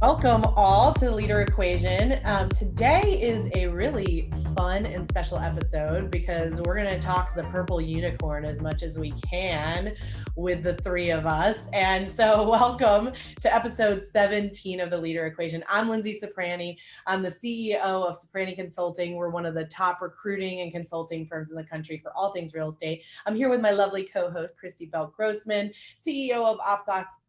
Welcome all to the Leader Equation. Today is a really fun and special episode because we're going to talk the purple unicorn as much as we can with the three of us. And so welcome to episode 17 of the Leader Equation. I'm Linzee Ciprani. I'm the CEO of Ciprani Consulting. We're one of the top recruiting and consulting firms in the country for all things real estate. I'm here with my lovely co-host, Christy Grossman, CEO of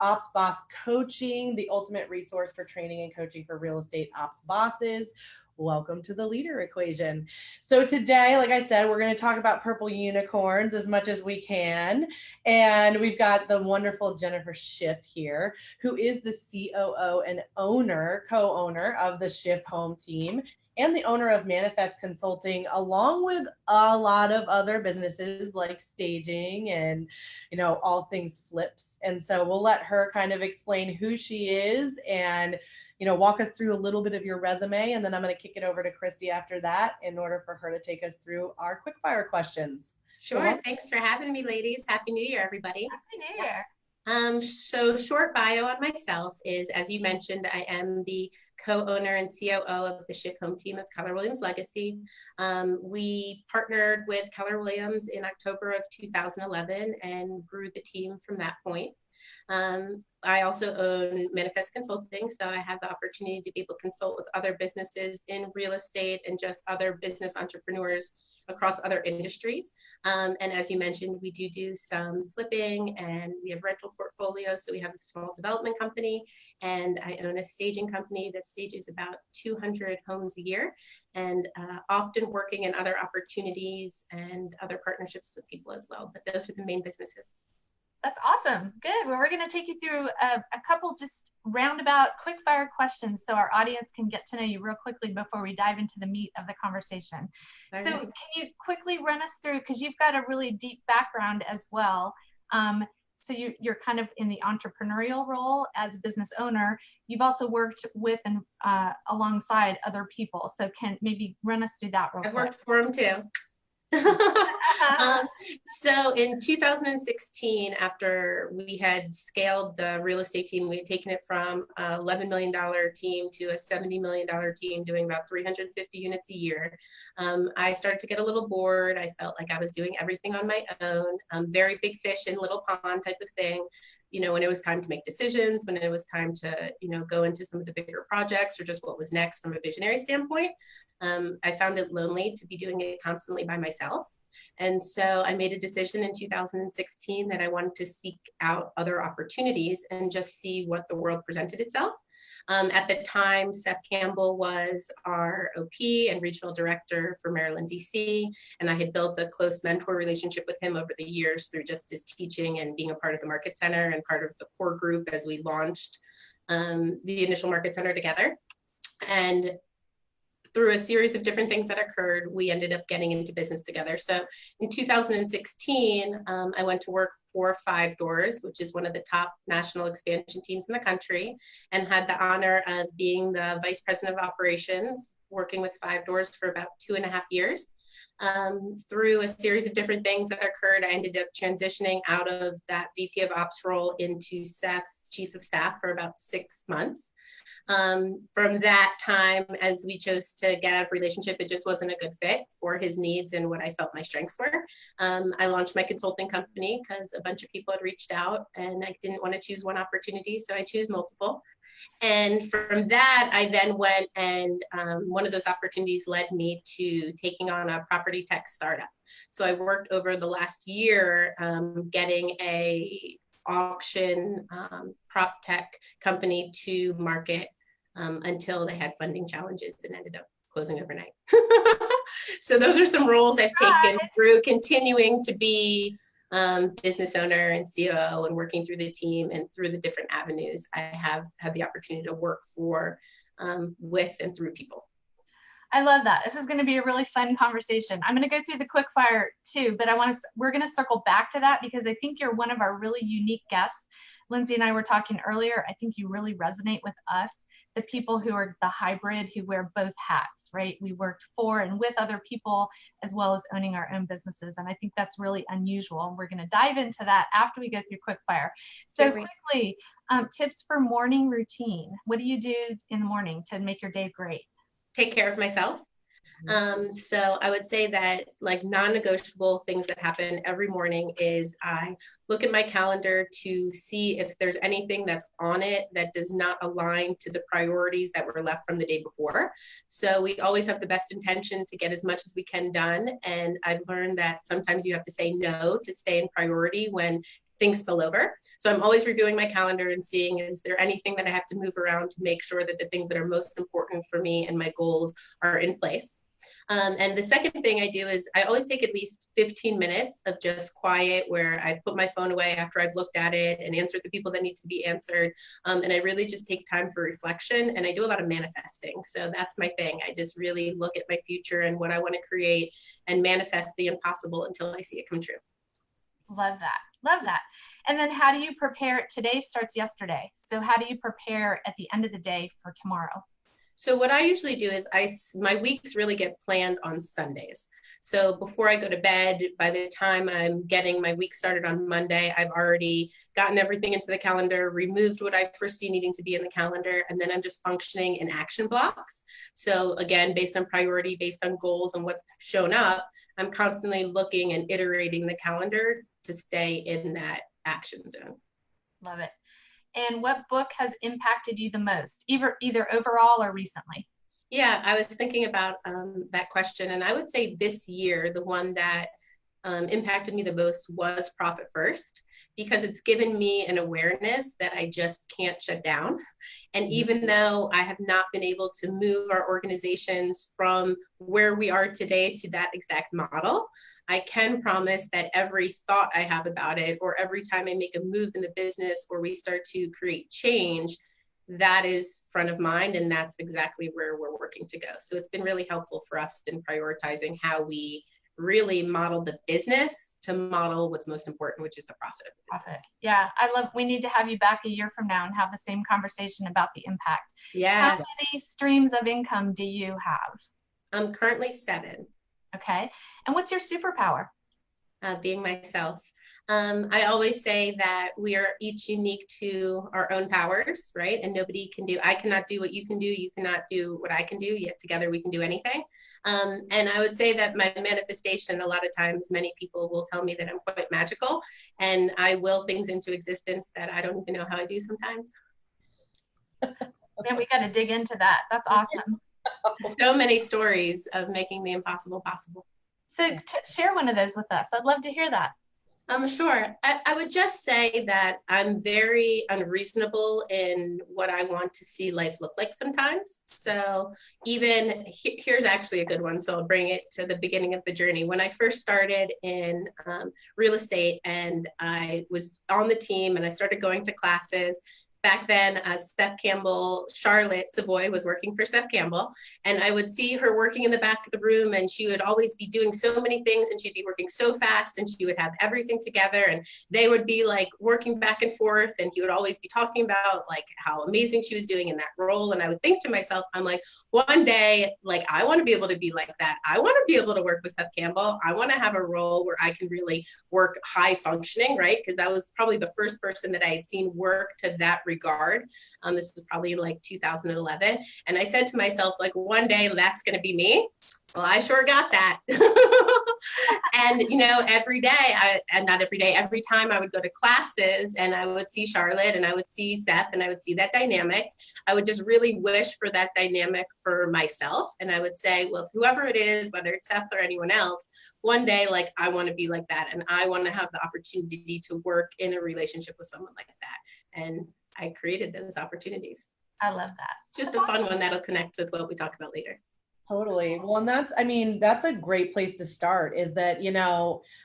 Ops Boss Coaching, the ultimate resource for training and coaching for real estate ops bosses. Welcome to the Leader Equation. So today, like I said, we're going to talk about purple unicorns as much as we can. And we've got the wonderful Jennifer Schiff here, who is the COO and co-owner of the Schiff home team and the owner of Manifest Consulting, along with a lot of other businesses like staging and, all things flips. And so we'll let her kind of explain who she is and walk us through a little bit of your resume, and then I'm going to kick it over to Christy after that in order for her to take us through our quickfire questions. Sure. Thanks for having me, ladies. Happy New Year, everybody. Happy New Year. So short bio on myself is, as you mentioned, I am the co-owner and COO of the Schiff home team of Keller Williams Legacy. We partnered with Keller Williams in October of 2011 and grew the team from that point. I also own Manifest Consulting, so I have the opportunity to be able to consult with other businesses in real estate and just other business entrepreneurs across other industries. And as you mentioned, we do some flipping and we have rental portfolios. So we have a small development company and I own a staging company that stages about 200 homes a year and often working in other opportunities and other partnerships with people as well. But those are the main businesses. That's awesome. Good. Well, we're going to take you through a couple just roundabout quick fire questions so our audience can get to know you real quickly before we dive into the meat of the conversation. All So right. can you quickly run us through, because you've got a really deep background as well. So you're kind of in the entrepreneurial role as a business owner. You've also worked with and alongside other people. So can maybe run us through that real quick. I've worked for them too. So in 2016, after we had scaled the real estate team, we had taken it from a $11 million team to a $70 million team doing about 350 units a year. I started to get a little bored. I felt like I was doing everything on my own, very big fish in little pond type of thing. When it was time to make decisions, when it was time to, go into some of the bigger projects or just what was next from a visionary standpoint, I found it lonely to be doing it constantly by myself. And so I made a decision in 2016 that I wanted to seek out other opportunities and just see what the world presented itself. At the time, Seth Campbell was our OP and regional director for Maryland, DC. And I had built a close mentor relationship with him over the years through just his teaching and being a part of the market center and part of the core group as we launched the initial market center together. And through a series of different things that occurred, we ended up getting into business together. So in 2016, I went to work for 5 Doors, which is one of the top national expansion teams in the country, and had the honor of being the vice president of operations, working with 5 Doors for about 2.5 years. Through a series of different things that occurred, I ended up transitioning out of that VP of Ops role into Seth's chief of staff for about 6 months. From that time, as we chose to get out of relationship, it just wasn't a good fit for his needs and what I felt my strengths were. I launched my consulting company because a bunch of people had reached out and I didn't want to choose one opportunity, so I chose multiple. And from that, I then went and one of those opportunities led me to taking on a property tech startup. So I worked over the last year getting a auction prop tech company to market until they had funding challenges and ended up closing overnight. So those are some roles I've taken through continuing to be business owner and COO and working through the team and through the different avenues I have had the opportunity to work for with and through people. I love that. This is going to be a really fun conversation. I'm going to go through the quick fire too, but we're going to circle back to that because I think you're one of our really unique guests. Linzee and I were talking earlier. I think you really resonate with us, the people who are the hybrid, who wear both hats, right? We worked for and with other people, as well as owning our own businesses. And I think that's really unusual. And we're going to dive into that after we go through Quickfire. So quickly, tips for morning routine. What do you do in the morning to make your day great? Take care of myself. So I would say that like non-negotiable things that happen every morning is I look at my calendar to see if there's anything that's on it that does not align to the priorities that were left from the day before. So we always have the best intention to get as much as we can done. And I've learned that sometimes you have to say no to stay in priority when things spill over. So I'm always reviewing my calendar and seeing, is there anything that I have to move around to make sure that the things that are most important for me and my goals are in place. And the second thing I do is I always take at least 15 minutes of just quiet where I've put my phone away after I've looked at it and answered the people that need to be answered. And I really just take time for reflection, and I do a lot of manifesting. So that's my thing. I just really look at my future and what I want to create and manifest the impossible until I see it come true. Love that. Love that. And then how do you prepare? Today starts yesterday. So how do you prepare at the end of the day for tomorrow? So what I usually do is my weeks really get planned on Sundays. So before I go to bed, by the time I'm getting my week started on Monday, I've already gotten everything into the calendar, removed what I foresee needing to be in the calendar, and then I'm just functioning in action blocks. So again, based on priority, based on goals and what's shown up, I'm constantly looking and iterating the calendar to stay in that action zone. Love it. And what book has impacted you the most, either overall or recently? Yeah, I was thinking about that question, and I would say this year, the one that impacted me the most was Profit First, because it's given me an awareness that I just can't shut down. And even though I have not been able to move our organizations from where we are today to that exact model, I can promise that every thought I have about it, or every time I make a move in the business or we start to create change, that is front of mind, and that's exactly where we're working to go. So it's been really helpful for us in prioritizing how we really model the business to model what's most important, which is the profit of the business. Profit. Yeah, we need to have you back a year from now and have the same conversation about the impact. Yeah. How many streams of income do you have? I'm currently 7. Okay. And what's your superpower? Being myself. I always say that we are each unique to our own powers, right? And I cannot do what you can do. You cannot do what I can do, yet together we can do anything. And I would say that my manifestation, a lot of times, many people will tell me that I'm quite magical, and I will things into existence that I don't even know how I do sometimes. Man, we got to dig into that. That's awesome. So many stories of making the impossible possible. So share one of those with us. I'd love to hear that. Sure. I would just say that I'm very unreasonable in what I want to see life look like sometimes. So even here's actually a good one. So I'll bring it to the beginning of the journey. When I first started in real estate, and I was on the team and I started going to classes. Back then, Charlotte Savoy was working for Seth Campbell, and I would see her working in the back of the room, and she would always be doing so many things, and she'd be working so fast, and she would have everything together, and they would be like working back and forth, and he would always be talking about like how amazing she was doing in that role. And I would think to myself, I'm like, one day, like, I want to be able to be like that. I want to be able to work with Seth Campbell. I want to have a role where I can really work high functioning, right? Because that was probably the first person that I had seen work to that regard. This was probably in like 2011. And I said to myself, like, one day that's going to be me. Well, I sure got that. And, every time I would go to classes and I would see Charlotte and I would see Seth and I would see that dynamic, I would just really wish for that dynamic for myself. And I would say, well, whoever it is, whether it's Seth or anyone else, one day, like, I want to be like that. And I want to have the opportunity to work in a relationship with someone like that. And I created those opportunities. I love that. Just a fun one that'll connect with what we talk about later. Totally. Well, and that's a great place to start, is that,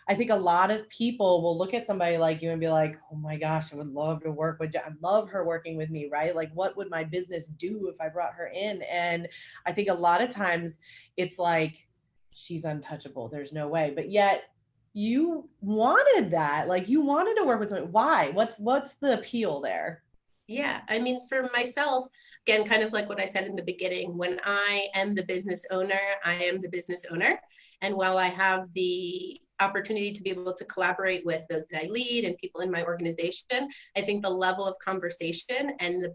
I think a lot of people will look at somebody like you and be like, oh my gosh, I would love to work with you. I love her working with me, right? Like, what would my business do if I brought her in? And I think a lot of times it's like, she's untouchable. There's no way. But yet you wanted that. Like, you wanted to work with someone. Why? What's the appeal there? Yeah, I mean, for myself, again, kind of like what I said in the beginning, when I am the business owner, I am the business owner. And while I have the opportunity to be able to collaborate with those that I lead and people in my organization, I think the level of conversation and the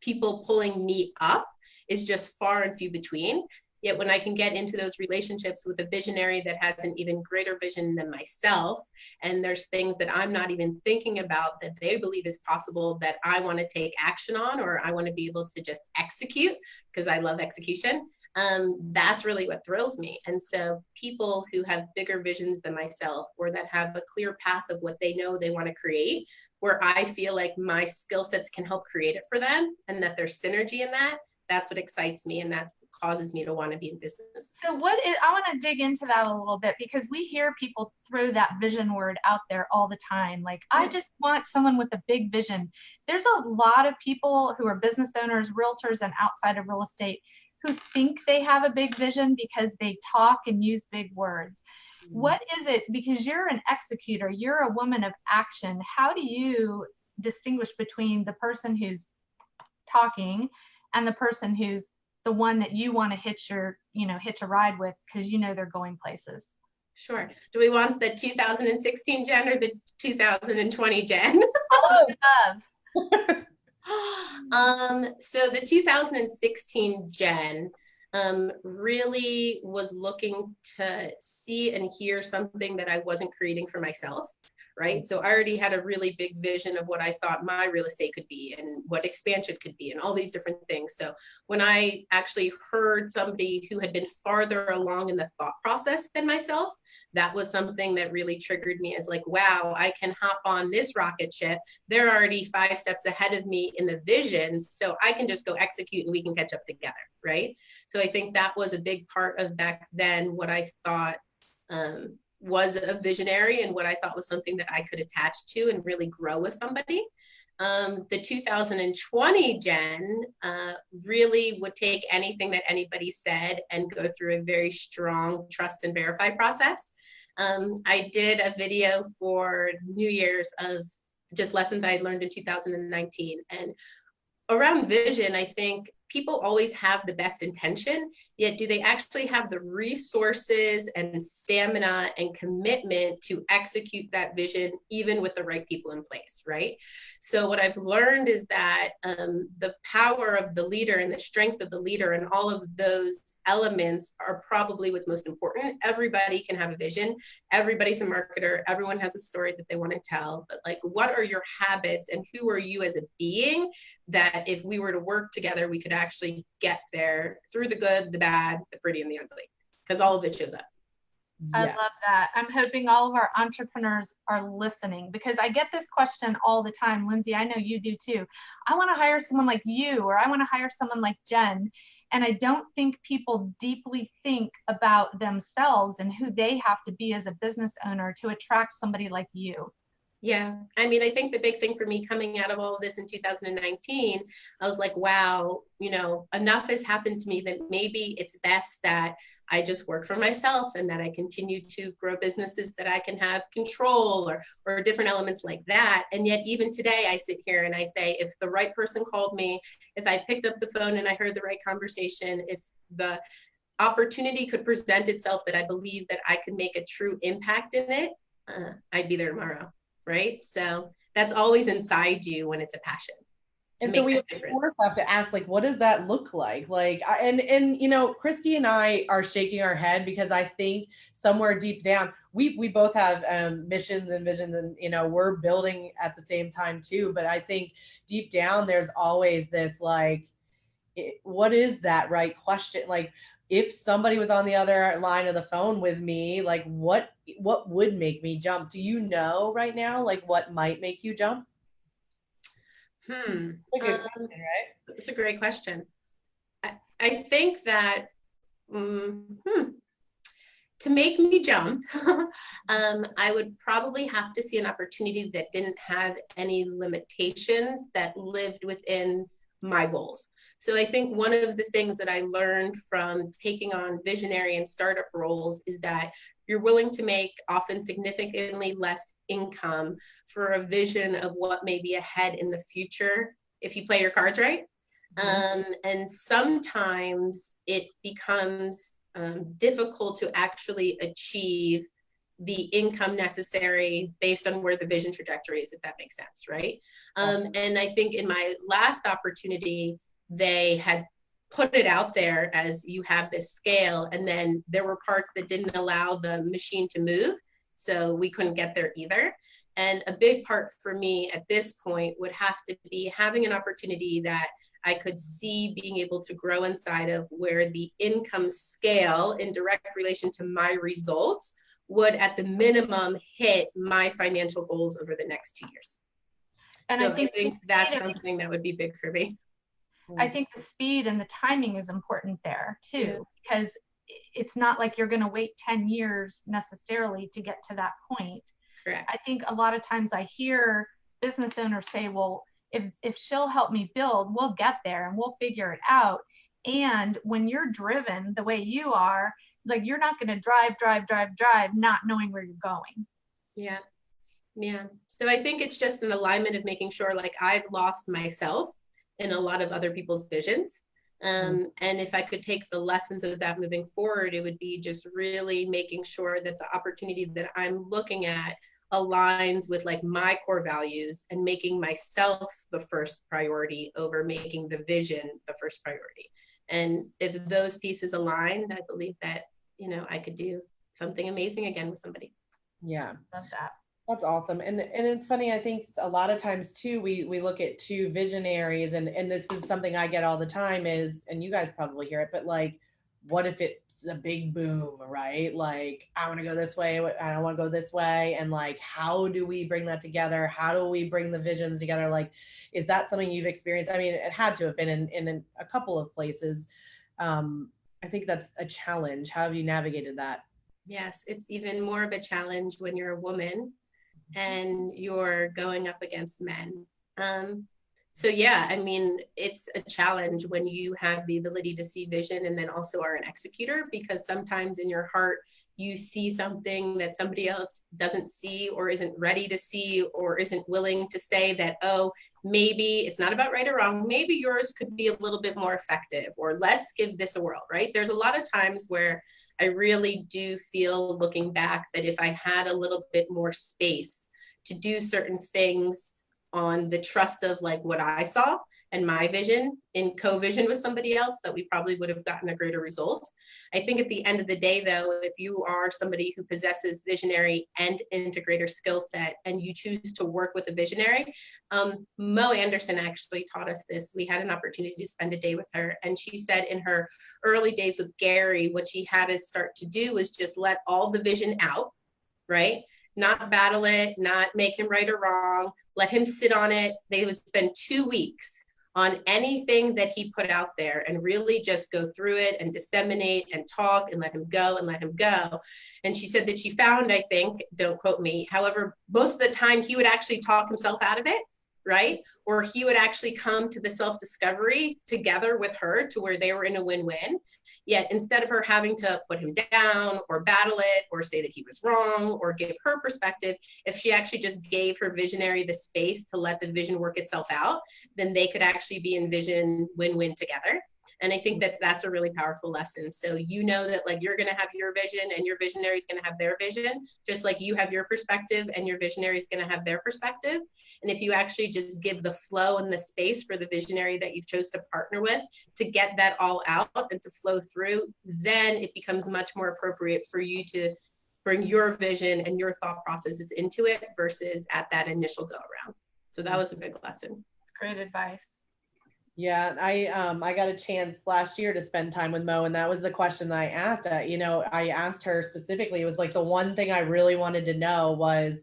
people pulling me up is just far and few between. Yet when I can get into those relationships with a visionary that has an even greater vision than myself, and there's things that I'm not even thinking about that they believe is possible that I want to take action on, or I want to be able to just execute because I love execution. That's really what thrills me. And so people who have bigger visions than myself, or that have a clear path of what they know they want to create, where I feel like my skill sets can help create it for them and that there's synergy in that, that's what excites me, and that's what causes me to want to be in business. So I want to dig into that a little bit, because we hear people throw that vision word out there all the time. Like, I just want someone with a big vision. There's a lot of people who are business owners, realtors, and outside of real estate who think they have a big vision because they talk and use big words. What is it? Because you're an executor, you're a woman of action. How do you distinguish between the person who's talking and the person who's the one that you want to hitch a ride with because they're going places? Sure. Do we want the 2016 Jen or the 2020 Jen? All of the above. So the 2016 Jen really was looking to see and hear something that I wasn't creating for myself. Right. So I already had a really big vision of what I thought my real estate could be and what expansion could be and all these different things. So when I actually heard somebody who had been farther along in the thought process than myself, that was something that really triggered me as like, wow, I can hop on this rocket ship. They're already 5 steps ahead of me in the vision. So I can just go execute and we can catch up together. Right. So I think that was a big part of back then what I thought was a visionary and what I thought was something that I could attach to and really grow with somebody. The 2020 Jen really would take anything that anybody said and go through a very strong trust and verify process. I did a video for New Year's of just lessons I had learned in 2019. And around vision, I think people always have the best intention, yet do they actually have the resources and stamina and commitment to execute that vision, even with the right people in place, right? So what I've learned is that the power of the leader and the strength of the leader and all of those elements are probably what's most important. Everybody can have a vision. Everybody's a marketer. Everyone has a story that they want to tell. But like, what are your habits and who are you as a being that if we were to work together, we could actually get there through the good, the bad, the pretty, and the ugly, because all of it shows up. I love that. I'm hoping all of our entrepreneurs are listening, because I get this question all the time. Lindsay, I know you do too. I want to hire someone like you, or I want to hire someone like Jen. And I don't think people deeply think about themselves and who they have to be as a business owner to attract somebody like you. Yeah. I mean, I think the big thing for me coming out of all of this in 2019, I was like, wow, enough has happened to me that maybe it's best that I just work for myself and that I continue to grow businesses that I can have control or different elements like that. And yet even today I sit here and I say, if the right person called me, if I picked up the phone and I heard the right conversation, if the opportunity could present itself that I believe that I could make a true impact in it, I'd be there tomorrow. Right. So that's always inside you when it's a passion. And so we of course have to ask, like, what does that look like? Like, Christy and I are shaking our head because I think somewhere deep down, we both have missions and visions, and, we're building at the same time too. But I think deep down, there's always this, like, what is that right question? Like, if somebody was on the other line of the phone with me, like, what would make me jump? Do you know right now, like, what might make you jump? That's a good question, right? It's a great question. I think that to make me jump, I would probably have to see an opportunity that didn't have any limitations that lived within my goals. So I think one of the things that I learned from taking on visionary and startup roles is that you're willing to make often significantly less income for a vision of what may be ahead in the future if you play your cards right. And sometimes it becomes difficult to actually achieve the income necessary based on where the vision trajectory is, if that makes sense, right? And I think in my last opportunity, they had put it out there as you have this scale, and then there were parts that didn't allow the machine to move, so we couldn't get there either. And a big part for me at this point would have to be having an opportunity that I could see being able to grow inside of, where the income scale in direct relation to my results would at the minimum hit my financial goals over the next 2 years. And so I think that's something that would be big for me. I think the speed and the timing is important there too, because it's not like you're going to wait 10 years necessarily to get to that point. Correct. I think a lot of times I hear business owners say, well, if she'll help me build, we'll get there and we'll figure it out. And when you're driven the way you are, like, you're not going to drive, not knowing where you're going. Yeah. Yeah. So I think it's just an alignment of making sure, like, I've lost myself in a lot of other people's visions. And if I could take the lessons of that moving forward, it would be just really making sure that the opportunity that I'm looking at aligns with, like, my core values, and making myself the first priority over making the vision the first priority. And if those pieces align, I believe that, you know, I could do something amazing again with somebody. Yeah. Love that. That's awesome. And it's funny, I think a lot of times too, we look at two visionaries, and this is something I get all the time is, and you guys probably hear it, but like, what if it's a big boom, right? Like, I want to go this way, I don't want to go this way. And like, how do we bring that together? How do we bring the visions together? Like, is that something you've experienced? I mean, it had to have been in a couple of places. I think that's a challenge. How have you navigated that? Yes, it's even more of a challenge when you're a woman and you're going up against men. So yeah, I mean, it's a challenge when you have the ability to see vision and then also are an executor, because sometimes in your heart, you see something that somebody else doesn't see, or isn't ready to see, or isn't willing to say that, oh, maybe it's not about right or wrong. Maybe yours could be a little bit more effective, or let's give this a whirl, right? There's a lot of times where I really do feel, looking back, that if I had a little bit more space to do certain things on the trust of, like, what I saw and my vision in co-vision with somebody else, that we probably would have gotten a greater result. I think at the end of the day, though, if you are somebody who possesses visionary and integrator skill set, and you choose to work with a visionary, Mo Anderson actually taught us this. We had an opportunity to spend a day with her, and she said in her early days with Gary, what she had to start to do was just let all the vision out, right? Not battle it, not make him right or wrong, let him sit on it. They would spend 2 weeks on anything that he put out there, and really just go through it and disseminate and talk and let him go and let him go. And she said that she found, I think, don't quote me, however, most of the time he would actually talk himself out of it, right? Or he would actually come to the self-discovery together with her to where they were in a win-win. Yet instead of her having to put him down or battle it or say that he was wrong or give her perspective, if she actually just gave her visionary the space to let the vision work itself out, then they could actually be in vision win-win together. And I think that that's a really powerful lesson. So you know that, like, you're going to have your vision and your visionary is going to have their vision, just like you have your perspective and your visionary is going to have their perspective. And if you actually just give the flow and the space for the visionary that you've chose to partner with to get that all out and to flow through, then it becomes much more appropriate for you to bring your vision and your thought processes into it versus at that initial go around. So that was a big lesson. Great advice. Yeah, I got a chance last year to spend time with Mo, and that was the question that I asked her. You know, I asked her specifically, it was like the one thing I really wanted to know was,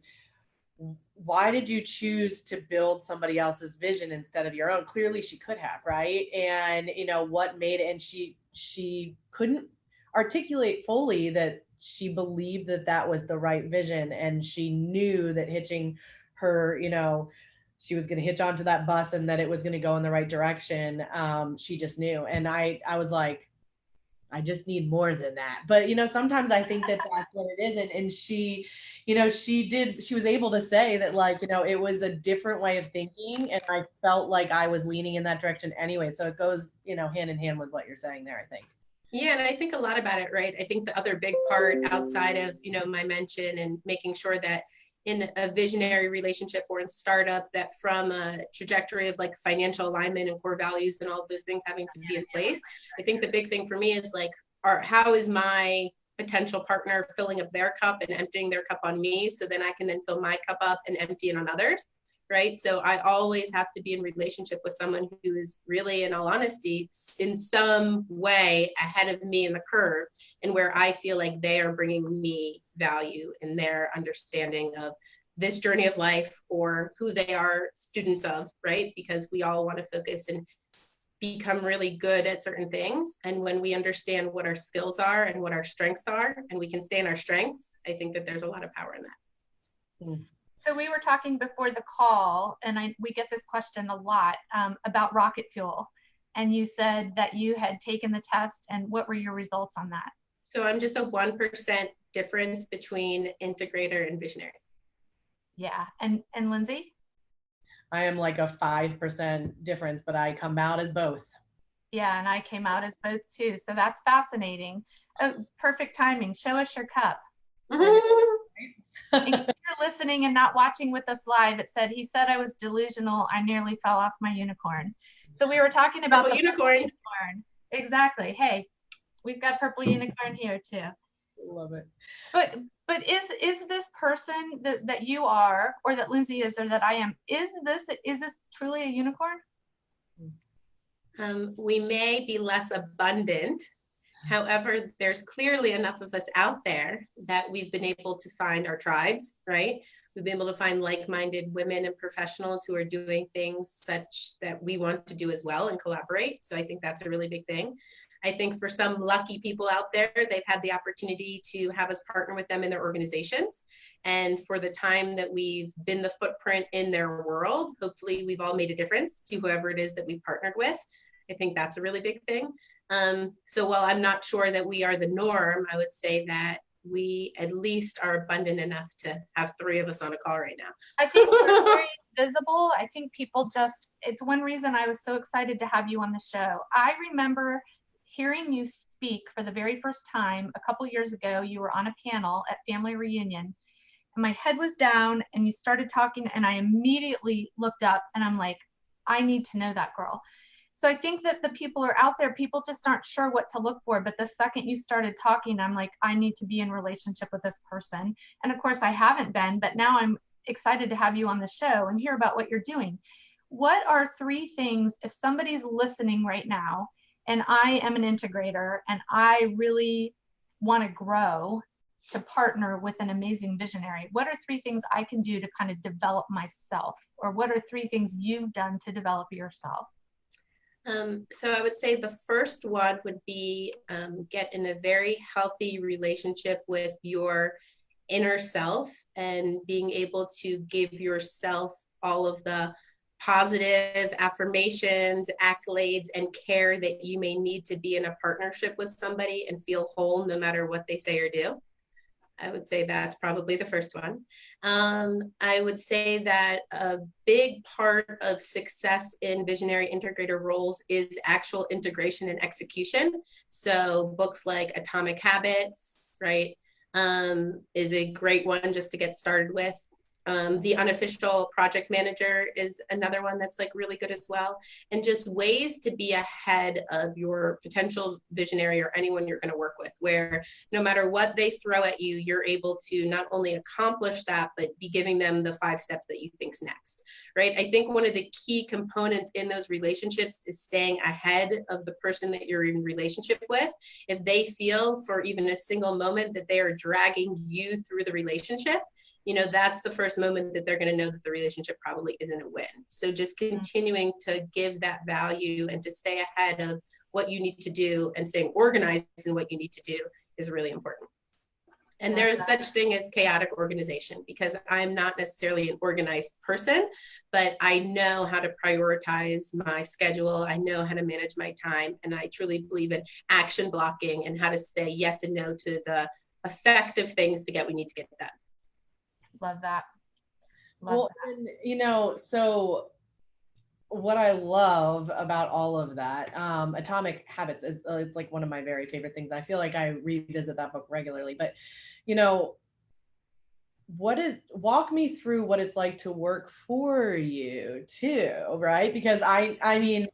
why did you choose to build somebody else's vision instead of your own? Clearly she could have, right? And, you know, what made it, and she couldn't articulate fully that she believed that that was the right vision, and she knew that hitching her, you know, she was going to hitch onto that bus and that it was going to go in the right direction. She just knew. And I was like, I just need more than that. But, you know, sometimes I think that that's what it is. And she, you know, she was able to say that, like, you know, it was a different way of thinking. And I felt like I was leaning in that direction anyway. So it goes, you know, hand in hand with what you're saying there, I think. Yeah, and I think a lot about it, right? I think the other big part outside of, you know, my mention and making sure that in a visionary relationship or in startup, that from a trajectory of like financial alignment and core values and all of those things having to be in place. I think the big thing for me is like, how is my potential partner filling up their cup and emptying their cup on me, so then I can then fill my cup up and empty it on others, right? So I always have to be in relationship with someone who is really, in all honesty, in some way ahead of me in the curve, and where I feel like they are bringing me value in their understanding of this journey of life or who they are students of, right? Because we all want to focus and become really good at certain things. And when we understand what our skills are and what our strengths are, and we can stay in our strengths, I think that there's a lot of power in that. So we were talking before the call, and we get this question a lot about rocket fuel. And you said that you had taken the test, and what were your results on that? So I'm just a 1% difference between integrator and visionary. Yeah, and Linzee? I am like a 5% difference, but I come out as both. Yeah, and I came out as both too. So that's fascinating. Oh, perfect timing. Show us your cup. In case you're listening and not watching with us live, it said, he said I was delusional. I nearly fell off my unicorn. So we were talking about the unicorns. Unicorn. Exactly. Hey, we've got purple unicorn here too. Love it. But is this person that you are, or that Linzee is, or that I am, is this truly a unicorn? We may be less abundant. However, there's clearly enough of us out there that we've been able to find our tribes, right? We've been able to find like-minded women and professionals who are doing things such that we want to do as well and collaborate. So I think that's a really big thing. I think for some lucky people out there, they've had the opportunity to have us partner with them in their organizations. And for the time that we've been the footprint in their world, hopefully we've all made a difference to whoever it is that we've partnered with. I think that's a really big thing. So while I'm not sure that we are the norm, I would say that we at least are abundant enough to have 3 of us on a call right now. I think we're very visible. I think people it's one reason I was so excited to have you on the show. I remember hearing you speak for the very first time a couple years ago. You were on a panel at Family Reunion, and my head was down, and you started talking, and I immediately looked up, and I'm like, I need to know that girl. So I think that the people are out there, people just aren't sure what to look for. But the second you started talking, I'm like, I need to be in relationship with this person. And of course I haven't been, but now I'm excited to have you on the show and hear about what you're doing. What are 3 things, if somebody's listening right now, and I am an integrator and I really want to grow to partner with an amazing visionary, what are 3 things I can do to kind of develop myself? Or what are 3 things you've done to develop yourself? So I would say the first one would be get in a very healthy relationship with your inner self and being able to give yourself all of the positive affirmations, accolades, and care that you may need to be in a partnership with somebody and feel whole no matter what they say or do. I would say that's probably the first one. I would say that a big part of success in visionary integrator roles is actual integration and execution. So books like Atomic Habits, right, is a great one just to get started with. The Unofficial Project Manager is another one that's like really good as well. And just ways to be ahead of your potential visionary or anyone you're going to work with, where no matter what they throw at you, you're able to not only accomplish that, but be giving them the 5 steps that you think's next, right? I think one of the key components in those relationships is staying ahead of the person that you're in relationship with. If they feel for even a single moment that they are dragging you through the relationship, you know, that's the first moment that they're going to know that the relationship probably isn't a win. So just continuing to give that value and to stay ahead of what you need to do and staying organized in what you need to do is really important. And there's such thing as chaotic organization, because I'm not necessarily an organized person, but I know how to prioritize my schedule. I know how to manage my time. And I truly believe in action blocking and how to say yes and no to the effective things to get we need to get done. Love that. Well, and, you know, so what I love about all of that, Atomic Habits, it's like one of my very favorite things. I feel like I revisit that book regularly, but, you know, walk me through what it's like to work for you too, right? Because I mean,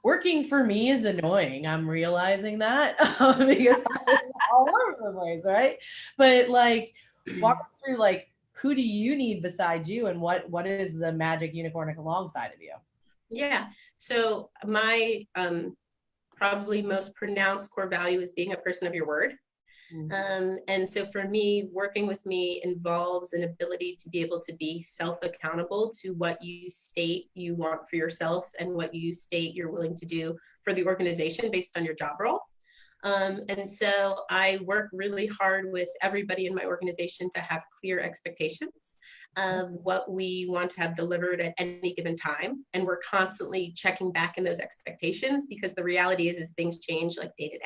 working for me is annoying. I'm realizing that because I'm all over the place, right? But like, walk us through, like, who do you need besides you, and what is the magic unicorn alongside of you? Yeah. So my probably most pronounced core value is being a person of your word. And so for me, working with me involves an ability to be able to be self-accountable to what you state you want for yourself and what you state you're willing to do for the organization based on your job role. And so I work really hard with everybody in my organization to have clear expectations of what we want to have delivered at any given time. And we're constantly checking back in those expectations, because the reality is things change like day to day.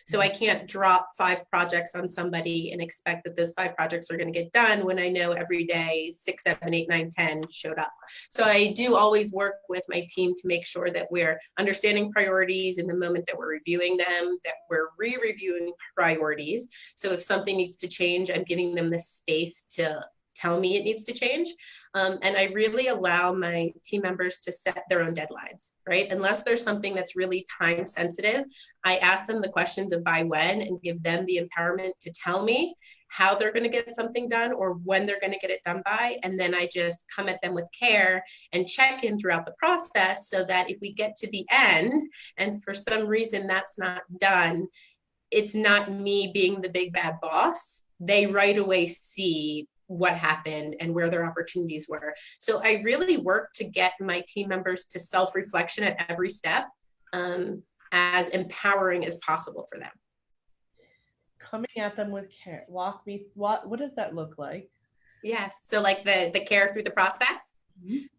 So I can't drop 5 projects on somebody and expect that those 5 projects are going to get done when I know every day 6, 7, 8, 9, 10 showed up. So I do always work with my team to make sure that we're understanding priorities in the moment that we're reviewing them, that we're re-reviewing priorities. So if something needs to change, I'm giving them the space to tell me it needs to change. And I really allow my team members to set their own deadlines, right? Unless there's something that's really time sensitive, I ask them the questions of by when and give them the empowerment to tell me how they're going to get something done or when they're going to get it done by. And then I just come at them with care and check in throughout the process, so that if we get to the end and for some reason that's not done, it's not me being the big bad boss. They right away see what happened and where their opportunities were. So I really work to get my team members to self-reflection at every step, as empowering as possible for them. Coming at them with care. Walk me, what does that look like? Yes. So like the care through the process.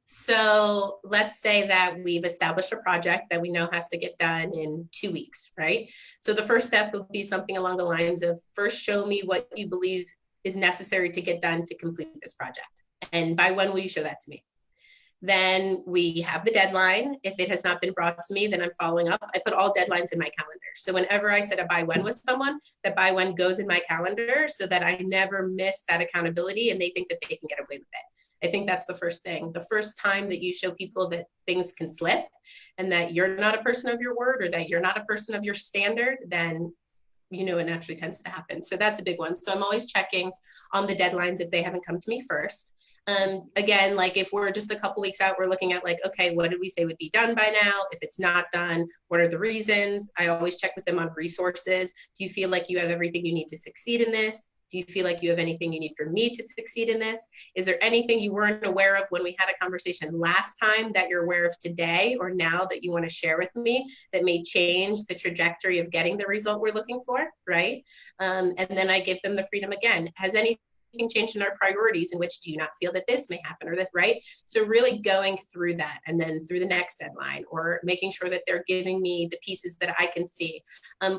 So let's say that we've established a project that we know has to get done in 2 weeks, right? So the first step would be something along the lines of, first show me what you believe is necessary to get done to complete this project. And by when will you show that to me? Then we have the deadline. If it has not been brought to me, then I'm following up. I put all deadlines in my calendar. So whenever I set a by when with someone, that by when goes in my calendar, so that I never miss that accountability and they think that they can get away with it. I think that's the first thing. The first time that you show people that things can slip and that you're not a person of your word, or that you're not a person of your standard, then you know, it naturally tends to happen. So that's a big one. So I'm always checking on the deadlines if they haven't come to me first. Again, like if we're just a couple weeks out, we're looking at like, okay, what did we say would be done by now? If it's not done, what are the reasons? I always check with them on resources. Do you feel like you have everything you need to succeed in this? Do you feel like you have anything you need for me to succeed in this? Is there anything you weren't aware of when we had a conversation last time that you're aware of today or now that you want to share with me that may change the trajectory of getting the result we're looking for, right? And then I give them the freedom again. Has anything changed in our priorities in which do you not feel that this may happen or that, right? So really going through that and then through the next deadline, or making sure that they're giving me the pieces that I can see.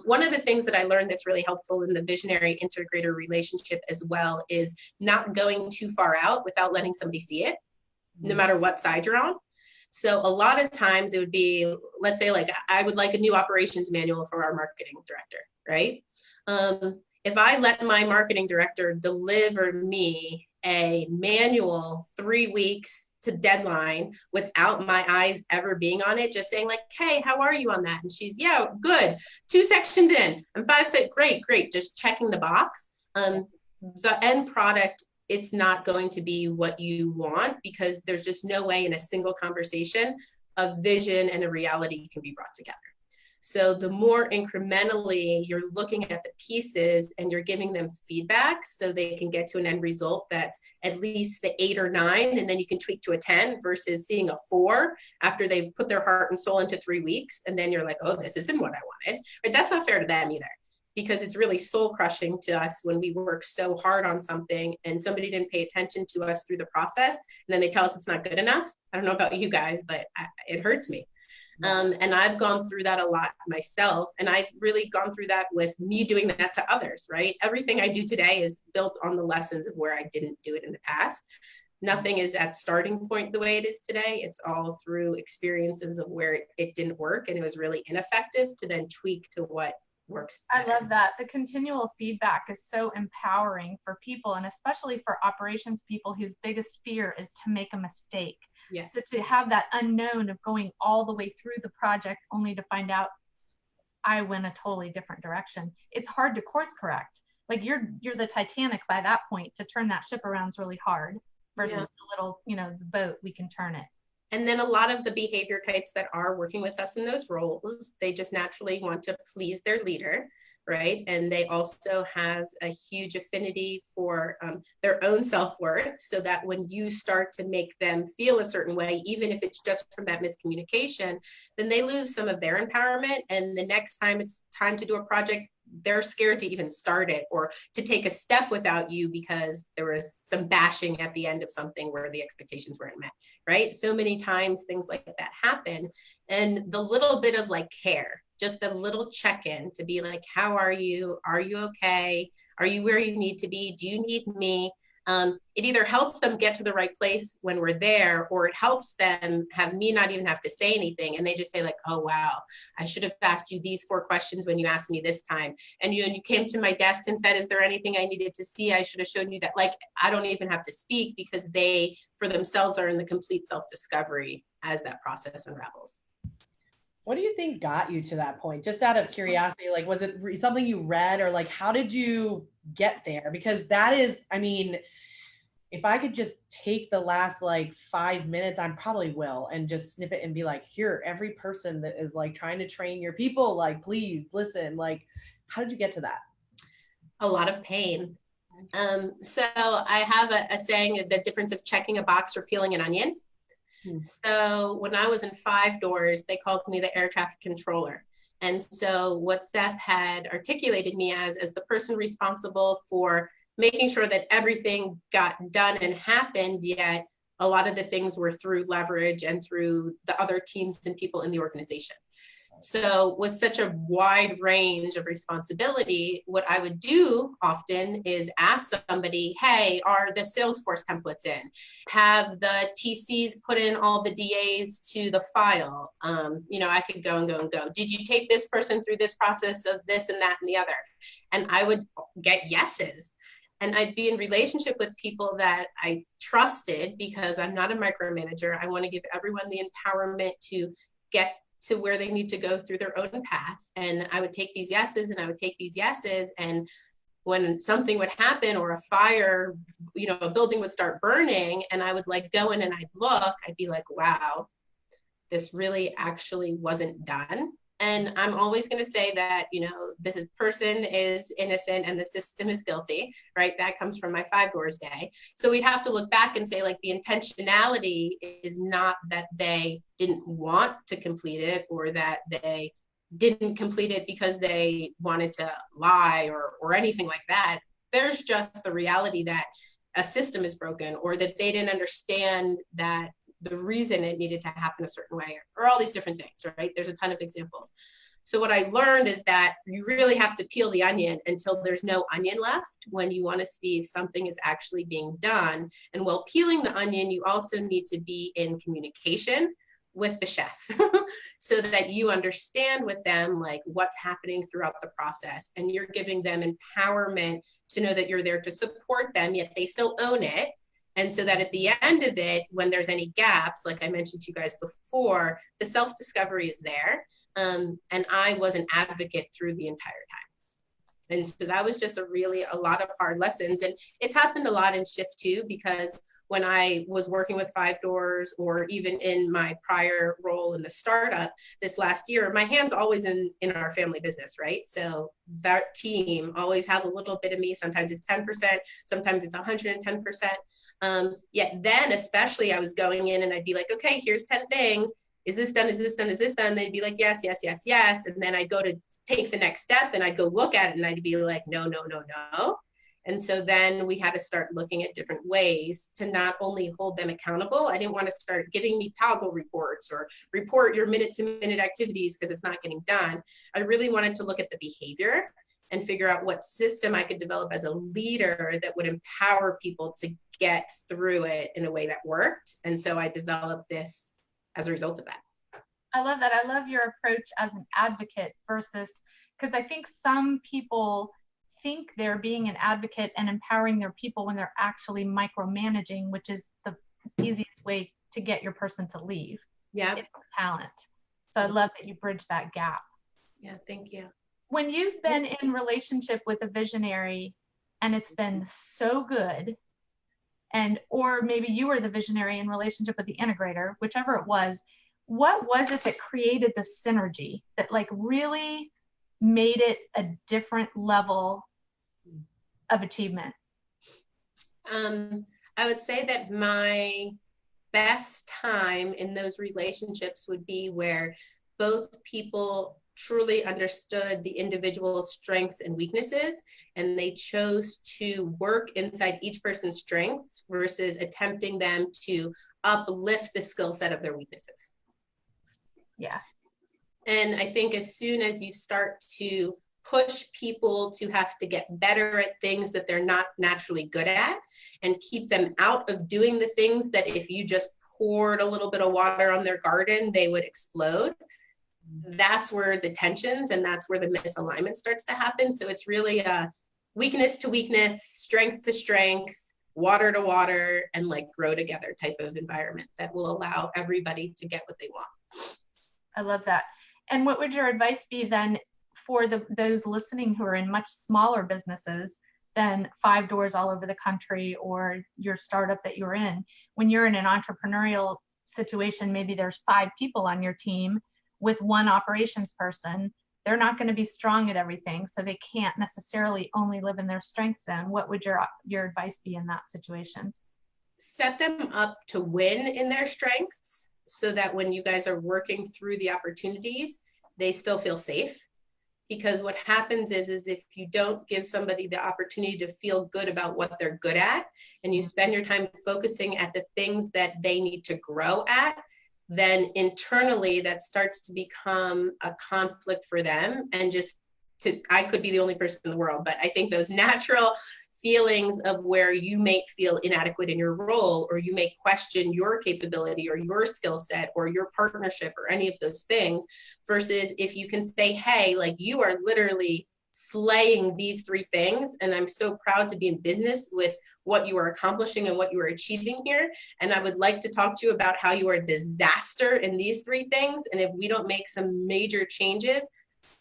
One of the things that I learned that's really helpful in the visionary integrator relationship as well is not going too far out without letting somebody see it, no matter what side you're on. So a lot of times it would be, let's say like, I would like a new operations manual for our marketing director, right? If I let my marketing director deliver me a manual 3 weeks to deadline without my eyes ever being on it, just saying like, hey, how are you on that? And she's, yeah, good. 2 sections in. I'm 5 sections. Great. Just checking the box. The end product, it's not going to be what you want, because there's just no way in a single conversation a vision and a reality can be brought together. So the more incrementally you're looking at the pieces and you're giving them feedback so they can get to an end result that's at least the 8 or 9, and then you can tweak to a 10 versus seeing a 4 after they've put their heart and soul into 3 weeks. And then you're like, oh, this isn't what I wanted. But that's not fair to them either, because it's really soul crushing to us when we work so hard on something and somebody didn't pay attention to us through the process. And then they tell us it's not good enough. I don't know about you guys, but it hurts me. And I've gone through that a lot myself. And I've really gone through that with me doing that to others, right? Everything I do today is built on the lessons of where I didn't do it in the past. Nothing is at starting point the way it is today. It's all through experiences of where it didn't work and it was really ineffective to then tweak to what works better. I love that. The continual feedback is so empowering for people, and especially for operations people whose biggest fear is to make a mistake. Yes. So to have that unknown of going all the way through the project only to find out I went a totally different direction. It's hard to course correct. Like you're the Titanic by that point. To turn that ship around is really hard versus the little, the boat, we can turn it. And then a lot of the behavior types that are working with us in those roles, they just naturally want to please their leader, right? And they also have a huge affinity for their own self-worth, so that when you start to make them feel a certain way, even if it's just from that miscommunication, then they lose some of their empowerment. And the next time it's time to do a project, they're scared to even start it or to take a step without you because there was some bashing at the end of something where the expectations weren't met, right? So many times things like that happen. And the little bit of like care, just the little check-in to be like, how are you? Are you okay? Are you where you need to be? Do you need me? It either helps them get to the right place when we're there, or it helps them have me not even have to say anything. And they just say like, oh, wow, I should have asked you these 4 questions when you asked me this time. And you came to my desk and said, is there anything I needed to see? I should have shown you that. Like, I don't even have to speak because they, for themselves, are in the complete self-discovery as that process unravels. What do you think got you to that point? Just out of curiosity, like, was it something you read, or like, how did you get there? Because that is, I mean, if I could just take the last like 5 minutes, I probably will, and just snip it and be like, here, every person that is like trying to train your people, like, please listen. Like, how did you get to that? A lot of pain. So I have a saying, the difference of checking a box or peeling an onion. So when I was in 5 doors, they called me the air traffic controller. And so what Seth had articulated me as the person responsible for making sure that everything got done and happened, yet a lot of the things were through leverage and through the other teams and people in the organization. So with such a wide range of responsibility, what I would do often is ask somebody, hey, are the Salesforce templates in? Have the TCs put in all the DAs to the file? I could go and go and go. Did you take this person through this process of this and that and the other? And I would get yeses. And I'd be in relationship with people that I trusted, because I'm not a micromanager. I want to give everyone the empowerment to get to where they need to go through their own path. And I would take these yeses and I would take these yeses. And when something would happen, or a fire, a building would start burning, and I would like go in and I'd look, I'd be like, wow, this really actually wasn't done. And I'm always going to say that, this person is innocent and the system is guilty, right? That comes from my 5 doors day. So we'd have to look back and say, like, the intentionality is not that they didn't want to complete it, or that they didn't complete it because they wanted to lie or anything like that. There's just the reality that a system is broken, or that they didn't understand that the reason it needed to happen a certain way, or all these different things, right? There's a ton of examples. So what I learned is that you really have to peel the onion until there's no onion left, when you want to see if something is actually being done. And while peeling the onion, you also need to be in communication with the chef so that you understand with them like what's happening throughout the process, and you're giving them empowerment to know that you're there to support them, yet they still own it. And so that at the end of it, when there's any gaps, like I mentioned to you guys before, the self-discovery is there. And I was an advocate through the entire time. And so that was just a lot of hard lessons. And it's happened a lot in Schiff too, because when I was working with 5 doors, or even in my prior role in the startup this last year, my hand's always in our family business, right? So that team always has a little bit of me. Sometimes it's 10%, sometimes it's 110%. Yet then, especially, I was going in and I'd be like, okay, here's 10 things. is this done? Is this done? Is this done? They'd be like, yes, yes, yes, yes. And then I'd go to take the next step and I'd go look at it and I'd be like, no, no, no, no. And so then we had to start looking at different ways to not only hold them accountable. I didn't want to start giving me toggle reports or report your minute to minute activities because it's not getting done. I really wanted to look at the behavior and figure out what system I could develop as a leader that would empower people to get through it in a way that worked. And so I developed this as a result of that. I love that. I love your approach as an advocate versus, because I think some people think they're being an advocate and empowering their people when they're actually micromanaging, which is the easiest way to get your person to leave. Yeah. Talent. So I love that you bridge that gap. Yeah, thank you. When you've been in relationship with a visionary and it's been so good, and or maybe you were the visionary in relationship with the integrator, whichever it was, what was it that created the synergy that like really made it a different level of achievement? I would say that my best time in those relationships would be where both people truly understood the individual strengths and weaknesses, and they chose to work inside each person's strengths versus attempting them to uplift the skill set of their weaknesses. Yeah. And I think as soon as you start to push people to have to get better at things that they're not naturally good at and keep them out of doing the things that if you just poured a little bit of water on their garden, they would explode. That's where the tensions and that's where the misalignment starts to happen. So it's really a weakness to weakness, strength to strength, water to water, and like grow together type of environment that will allow everybody to get what they want. I love that. And what would your advice be then for those listening who are in much smaller businesses than 5 doors all over the country or your startup that you're in? When you're in an entrepreneurial situation, maybe there's 5 people on your team with 1 operations person. They're not going to be strong at everything, so they can't necessarily only live in their strength zone. What would your advice be in that situation? Set them up to win in their strengths so that when you guys are working through the opportunities, they still feel safe. Because what happens is if you don't give somebody the opportunity to feel good about what they're good at, and you spend your time focusing at the things that they need to grow at, then internally that starts to become a conflict for them. And I could be the only person in the world, but I think those natural feelings of where you may feel inadequate in your role, or you may question your capability or your skill set or your partnership or any of those things, versus if you can say, hey, like you are literally slaying these 3 things, and I'm so proud to be in business with what you are accomplishing and what you are achieving here, and I would like to talk to you about how you are a disaster in these 3 things, and if we don't make some major changes,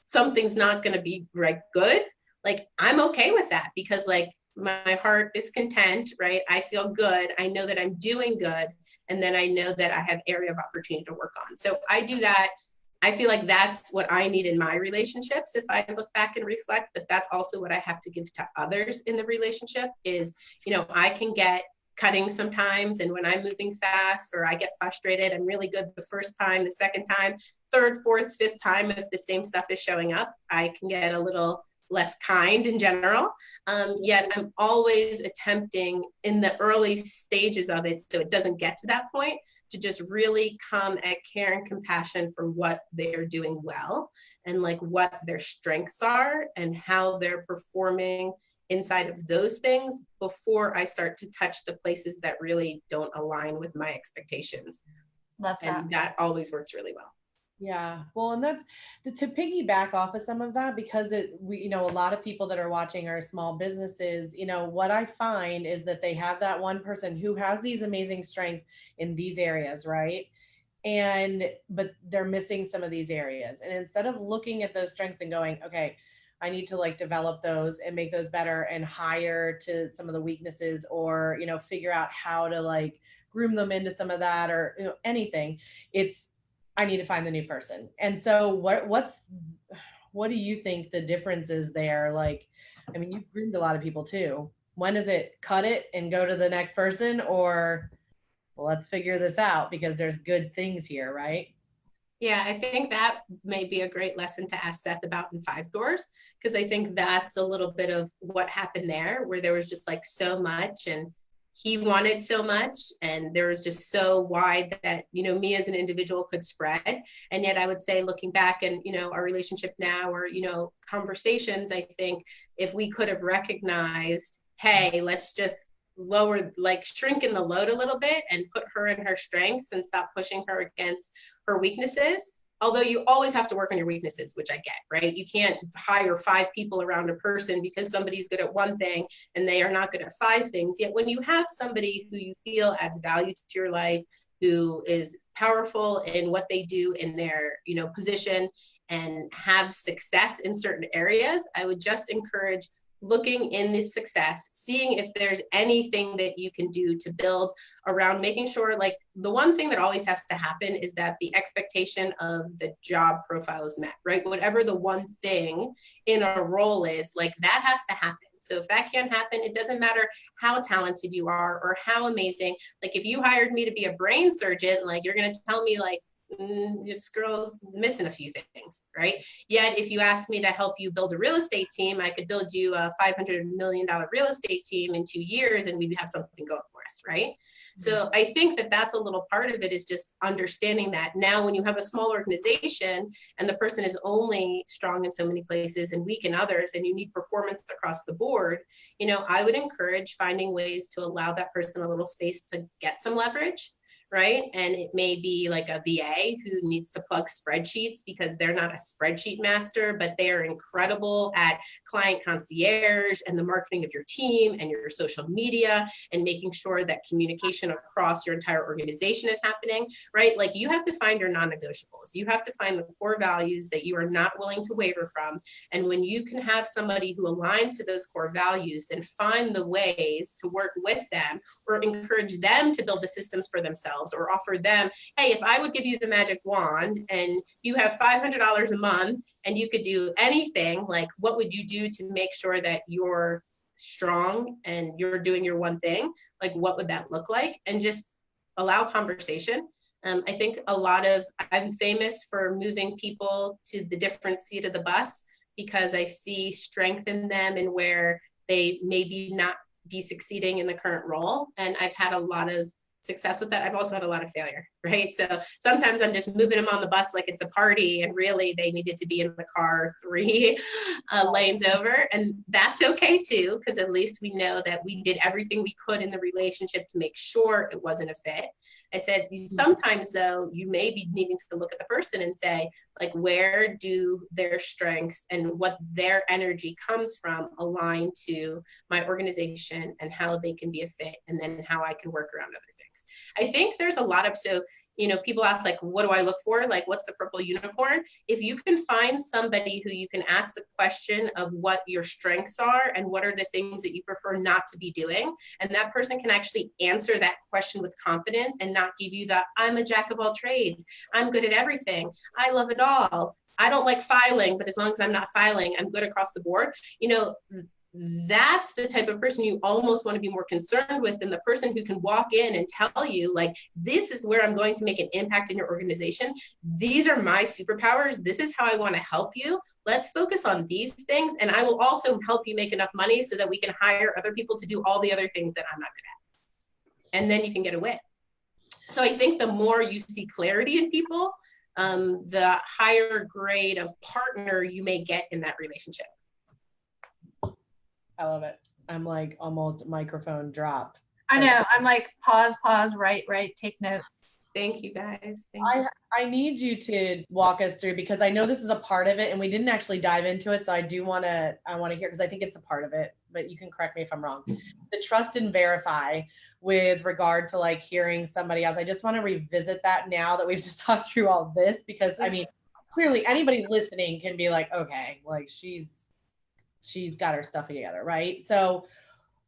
something's not going to be right good. Like, I'm okay with that, because like my heart is content, right? I feel good. I know that I'm doing good. And then I know that I have area of opportunity to work on. So I do that. I feel like that's what I need in my relationships if I look back and reflect, but that's also what I have to give to others in the relationship is, I can get cutting sometimes. And when I'm moving fast or I get frustrated, I'm really good the first time, the second time, third, fourth, fifth time, if the same stuff is showing up, I can get a little less kind in general. Yet I'm always attempting in the early stages of it, so it doesn't get to that point, to just really come at care and compassion for what they're doing well and like what their strengths are and how they're performing inside of those things before I start to touch the places that really don't align with my expectations. Love that. And that always works really well. Yeah, well, and that's to piggyback off of some of that, because a lot of people that are watching are small businesses. What I find is that they have that one person who has these amazing strengths in these areas, right? But they're missing some of these areas. And instead of looking at those strengths and going, okay, I need to like develop those and make those better and hire to some of the weaknesses, or, figure out how to like groom them into some of that, or anything, I need to find the new person. And so what do you think the difference is there? Like, I mean, you've groomed a lot of people too. When is it cut it and go to the next person, or let's figure this out because there's good things here, right? Yeah, I think that may be a great lesson to ask Seth about in 5 Doors, because I think that's a little bit of what happened there, where there was just like so much and he wanted so much and there was just so wide that, you know, me as an individual could spread. And yet I would say, looking back and, you know, our relationship now, or, you know, conversations, I think if we could have recognized, hey, let's just lower, like shrink in the load a little bit and put her in her strengths and stop pushing her against her weaknesses. Although you always have to work on your weaknesses, which I get, right? You can't hire 5 people around a person because somebody's good at one thing and they are not good at 5 things. Yet when you have somebody who you feel adds value to your life, who is powerful in what they do in their, you know, position and have success in certain areas, I would just encourage looking in the success, seeing if there's anything that you can do to build around, making sure, like, the one thing that always has to happen is that the expectation of the job profile is met, right? Whatever the one thing in a role is, like, that has to happen. So if that can't happen, it doesn't matter how talented you are or how amazing. Like, if you hired me to be a brain surgeon, like, you're going to tell me, like, this girl's missing a few things, right? Yet if you ask me to help you build a real estate team, I could build you a $500 million real estate team in 2 years and we'd have something going for us, right? Mm-hmm. So I think that that's a little part of it, is just understanding that now when you have a small organization and the person is only strong in so many places and weak in others, and you need performance across the board, you know, I would encourage finding ways to allow that person a little space to get some leverage, right? And it may be like a VA who needs to plug spreadsheets because they're not a spreadsheet master, but they are incredible at client concierge and the marketing of your team and your social media and making sure that communication across your entire organization is happening, right? Like, you have to find your non-negotiables. You have to find the core values that you are not willing to waver from. And when you can have somebody who aligns to those core values, then find the ways to work with them or encourage them to build the systems for themselves, or offer them, hey, if I would give you the magic wand and you have $500 a month and you could do anything, like, what would you do to make sure that you're strong and you're doing your one thing? Like, what would that look like? And just allow conversation. I think I'm famous for moving people to the different seat of the bus because I see strength in them and where they maybe not be succeeding in the current role. And I've had a lot of success with that. I've also had a lot of failure, right? So sometimes I'm just moving them on the bus like it's a party, and really they needed to be in the car 3 lanes over. And that's okay too, because at least we know that we did everything we could in the relationship to make sure it wasn't a fit. I said, sometimes though, you may be needing to look at the person and say, like, where do their strengths and what their energy comes from align to my organization and how they can be a fit, and then how I can work around other things. I think there's a lot of, so, you know, people ask, like, what do I look for? Like, what's the purple unicorn? If you can find somebody who you can ask the question of what your strengths are and what are the things that you prefer not to be doing, and that person can actually answer that question with confidence and not give you the, I'm a jack of all trades, I'm good at everything, I love it all, I don't like filing, but as long as I'm not filing, I'm good across the board. You know, that's the type of person you almost want to be more concerned with than the person who can walk in and tell you, like, this is where I'm going to make an impact in your organization. These are my superpowers. This is how I want to help you. Let's focus on these things. And I will also help you make enough money so that we can hire other people to do all the other things that I'm not good at. And then you can get a win. So I think the more you see clarity in people, the higher grade of partner you may get in that relationship. I love it. I'm like almost microphone drop. I know. I'm like, pause, write, take notes. Thank you guys. I need you to walk us through, because I know this is a part of it and we didn't actually dive into it. So I want to hear, because I think it's a part of it, but you can correct me if I'm wrong. The trust and verify with regard to, like, hearing somebody else. I just want to revisit that now that we've just talked through all this, because I mean, clearly anybody listening can be like, okay, like she's got her stuff together, right? So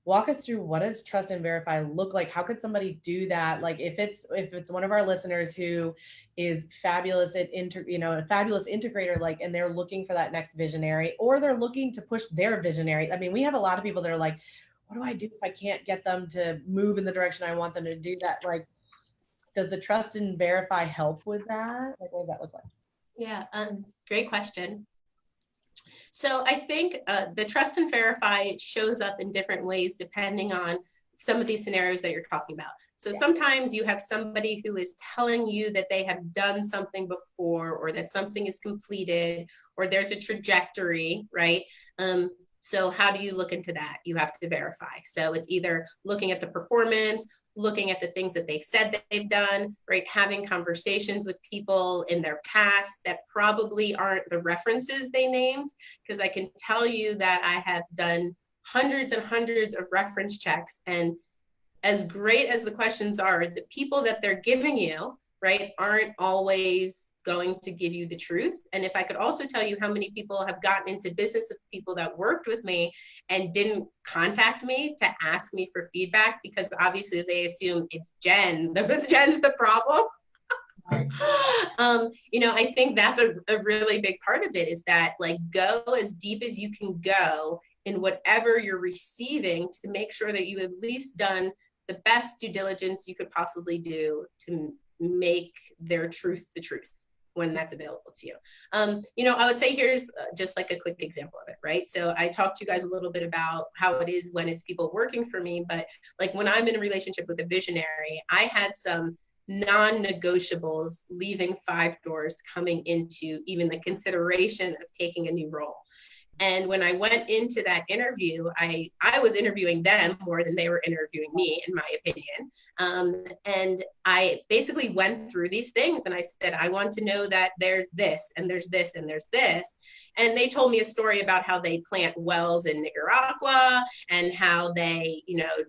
walk us through, what does trust and verify look like? How could somebody do that? Like, if it's one of our listeners who is fabulous at a fabulous integrator, like, and they're looking for that next visionary, or they're looking to push their visionary. I mean, we have a lot of people that are like, what do I do if I can't get them to move in the direction I want them to do that? Like, does the trust and verify help with that? Like, what does that look like? Yeah, great question. So I think the trust and verify shows up in different ways depending on some of these scenarios that you're talking about. So sometimes you have somebody who is telling you that they have done something before, or that something is completed, or there's a trajectory, right? So how do you look into that? You have to verify. So it's either looking at the performance, looking at the things that they've said that they've done, right? Having conversations with people in their past that probably aren't the references they named, because I can tell you that I have done hundreds and hundreds of reference checks, and as great as the questions are, the people that they're giving you, right, aren't always going to give you the truth. And if I could also tell you how many people have gotten into business with people that worked with me and didn't contact me to ask me for feedback, because obviously they assume it's Jen, Jen's the problem. I think that's a really big part of it, is that, like, go as deep as you can go in whatever you're receiving to make sure that you at least done the best due diligence you could possibly do to make their truth the truth when that's available to you. I would say here's just like a quick example of it, right? So I talked to you guys a little bit about how it is when it's people working for me, but like when I'm in a relationship with a visionary, I had some non-negotiables leaving 5 doors coming into even the consideration of taking a new role. And when I went into that interview, I was interviewing them more than they were interviewing me, in my opinion. And I basically went through these things and I said, I want to know that there's this, and there's this, and there's this. And they told me a story about how they plant wells in Nicaragua and how they,